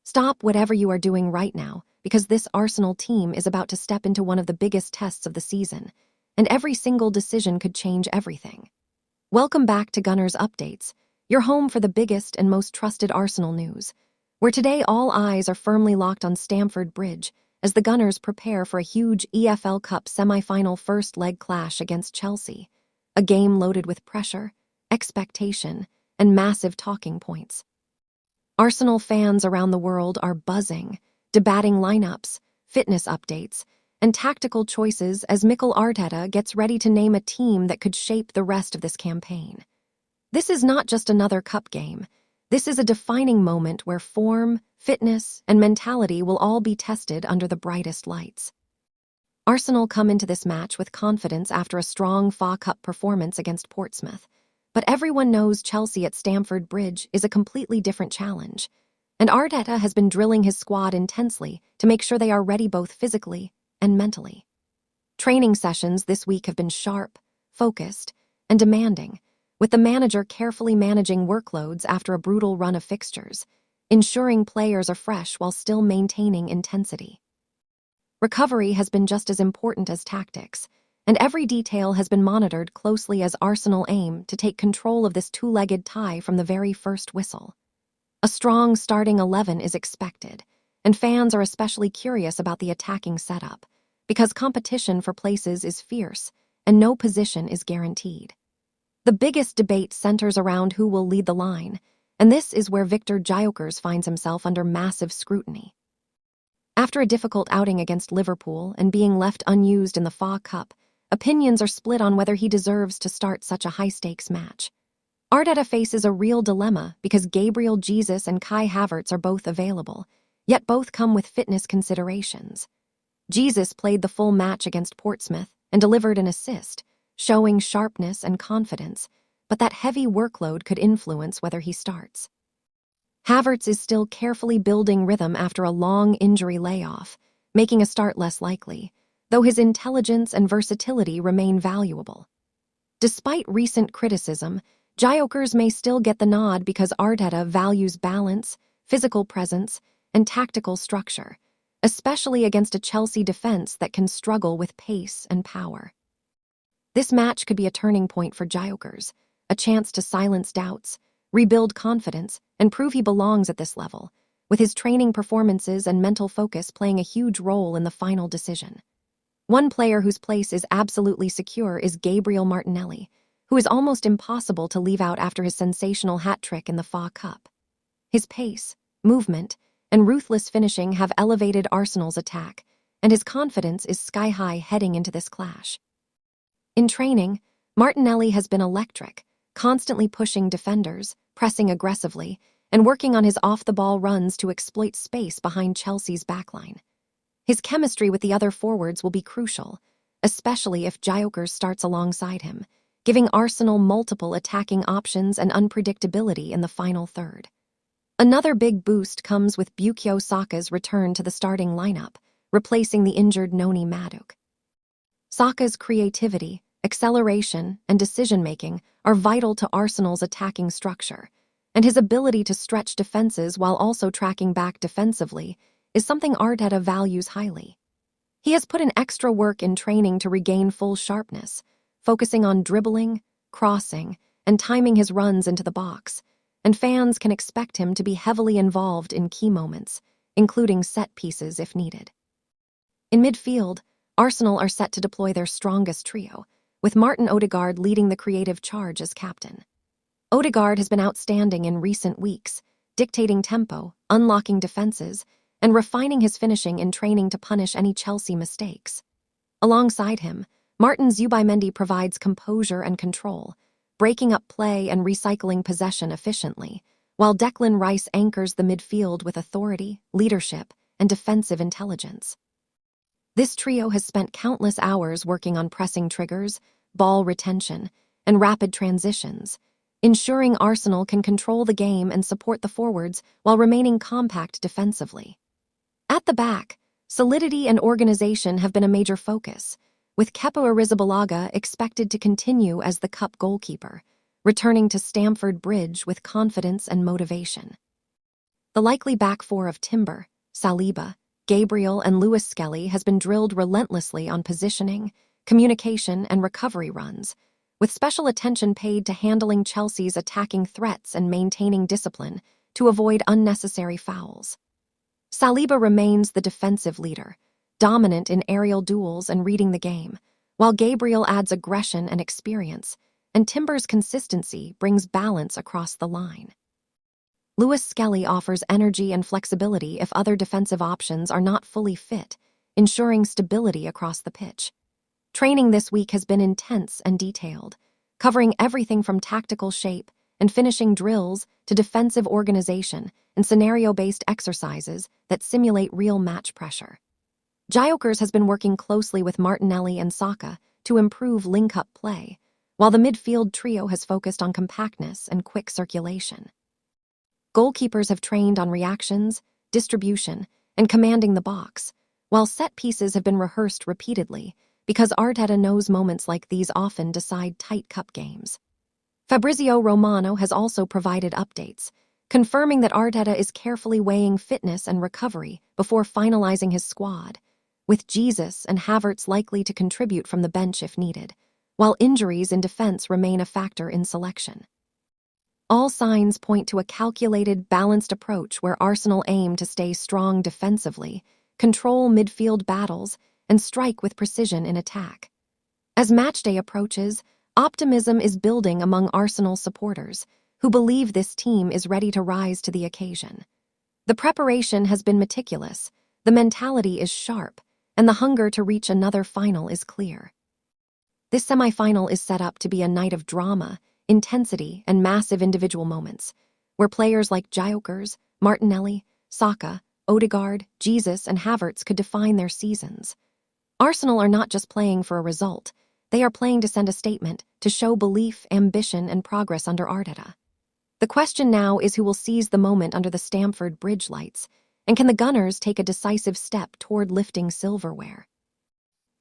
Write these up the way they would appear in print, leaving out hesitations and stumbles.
Stop whatever you are doing right now, because this Arsenal team is about to step into one of the biggest tests of the season, and every single decision could change everything. Welcome back to Gunners Updates, your home for the biggest and most trusted Arsenal news, where today all eyes are firmly locked on Stamford Bridge as the Gunners prepare for a huge EFL Cup semi-final first-leg clash against Chelsea, a game loaded with pressure, expectation, and massive talking points. Arsenal fans around the world are buzzing, debating lineups, fitness updates, and tactical choices as Mikel Arteta gets ready to name a team that could shape the rest of this campaign. This is not just another cup game. This is a defining moment where form, fitness, and mentality will all be tested under the brightest lights. Arsenal come into this match with confidence after a strong FA Cup performance against Portsmouth, but everyone knows Chelsea at Stamford Bridge is a completely different challenge, and Arteta has been drilling his squad intensely to make sure they are ready both physically and mentally. Training sessions this week have been sharp, focused, and demanding, with the manager carefully managing workloads after a brutal run of fixtures, ensuring players are fresh while still maintaining intensity. Recovery has been just as important as tactics, and every detail has been monitored closely as Arsenal aim to take control of this two-legged tie from the very first whistle. A strong starting 11 is expected, and fans are especially curious about the attacking setup, because competition for places is fierce, and no position is guaranteed. The biggest debate centers around who will lead the line, and this is where Viktor Gyökeres finds himself under massive scrutiny. After a difficult outing against Liverpool and being left unused in the FA Cup, opinions are split on whether he deserves to start such a high-stakes match. Arteta faces a real dilemma because Gabriel Jesus and Kai Havertz are both available, yet both come with fitness considerations. Jesus played the full match against Portsmouth and delivered an assist, showing sharpness and confidence, but that heavy workload could influence whether he starts. Havertz is still carefully building rhythm after a long injury layoff, making a start less likely, though his intelligence and versatility remain valuable. Despite recent criticism, Gyökeres may still get the nod because Arteta values balance, physical presence, and tactical structure, especially against a Chelsea defense that can struggle with pace and power. This match could be a turning point for Gyökeres, a chance to silence doubts, rebuild confidence, and prove he belongs at this level, with his training performances and mental focus playing a huge role in the final decision. One player whose place is absolutely secure is Gabriel Martinelli, who is almost impossible to leave out after his sensational hat-trick in the FA Cup. His pace, movement, and ruthless finishing have elevated Arsenal's attack, and his confidence is sky-high heading into this clash. In training, Martinelli has been electric, constantly pushing defenders, pressing aggressively, and working on his off-the-ball runs to exploit space behind Chelsea's backline. His chemistry with the other forwards will be crucial, especially if Gyökeres starts alongside him, giving Arsenal multiple attacking options and unpredictability in the final third. Another big boost comes with Bukayo Saka's return to the starting lineup, replacing the injured Noni Madueke. Saka's creativity, acceleration, and decision-making are vital to Arsenal's attacking structure, and his ability to stretch defenses while also tracking back defensively is something Arteta values highly. He has put in extra work in training to regain full sharpness, focusing on dribbling, crossing, and timing his runs into the box, and fans can expect him to be heavily involved in key moments, including set pieces if needed. In midfield, Arsenal are set to deploy their strongest trio, with Martin Odegaard leading the creative charge as captain. Odegaard has been outstanding in recent weeks, dictating tempo, unlocking defenses, and refining his finishing in training to punish any Chelsea mistakes. Alongside him, Martin Zubimendi provides composure and control, breaking up play and recycling possession efficiently, while Declan Rice anchors the midfield with authority, leadership, and defensive intelligence. This trio has spent countless hours working on pressing triggers, ball retention, and rapid transitions, ensuring Arsenal can control the game and support the forwards while remaining compact defensively. At the back, solidity and organization have been a major focus, with Kepa Arrizabalaga expected to continue as the cup goalkeeper, returning to Stamford Bridge with confidence and motivation. The likely back four of Timber, Saliba, Gabriel, and Lewis Skelly has been drilled relentlessly on positioning, communication, and recovery runs, with special attention paid to handling Chelsea's attacking threats and maintaining discipline to avoid unnecessary fouls. Saliba remains the defensive leader, dominant in aerial duels and reading the game, while Gabriel adds aggression and experience, and Timber's consistency brings balance across the line. Lewis Skelly offers energy and flexibility if other defensive options are not fully fit, ensuring stability across the pitch. Training this week has been intense and detailed, covering everything from tactical shape and finishing drills to defensive organization and scenario-based exercises that simulate real match pressure. Gyökeres has been working closely with Martinelli and Saka to improve link-up play, while the midfield trio has focused on compactness and quick circulation. Goalkeepers have trained on reactions, distribution, and commanding the box, while set pieces have been rehearsed repeatedly because Arteta knows moments like these often decide tight cup games. Fabrizio Romano has also provided updates, confirming that Arteta is carefully weighing fitness and recovery before finalizing his squad, with Jesus and Havertz likely to contribute from the bench if needed, while injuries in defense remain a factor in selection. All signs point to a calculated, balanced approach where Arsenal aim to stay strong defensively, control midfield battles, and strike with precision in attack. As Matchday approaches, optimism is building among Arsenal supporters, who believe this team is ready to rise to the occasion. The preparation has been meticulous, the mentality is sharp, and the hunger to reach another final is clear. This semi-final is set up to be a night of drama, intensity, and massive individual moments, where players like Gyökeres, Martinelli, Saka, Odegaard, Jesus, and Havertz could define their seasons. Arsenal are not just playing for a result, they are playing to send a statement, to show belief, ambition, and progress under Arteta. The question now is who will seize the moment under the Stamford Bridge lights, and can the Gunners take a decisive step toward lifting silverware?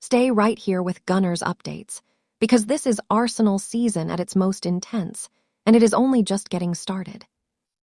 Stay right here with Gunners updates, because this is Arsenal's season at its most intense, and it is only just getting started.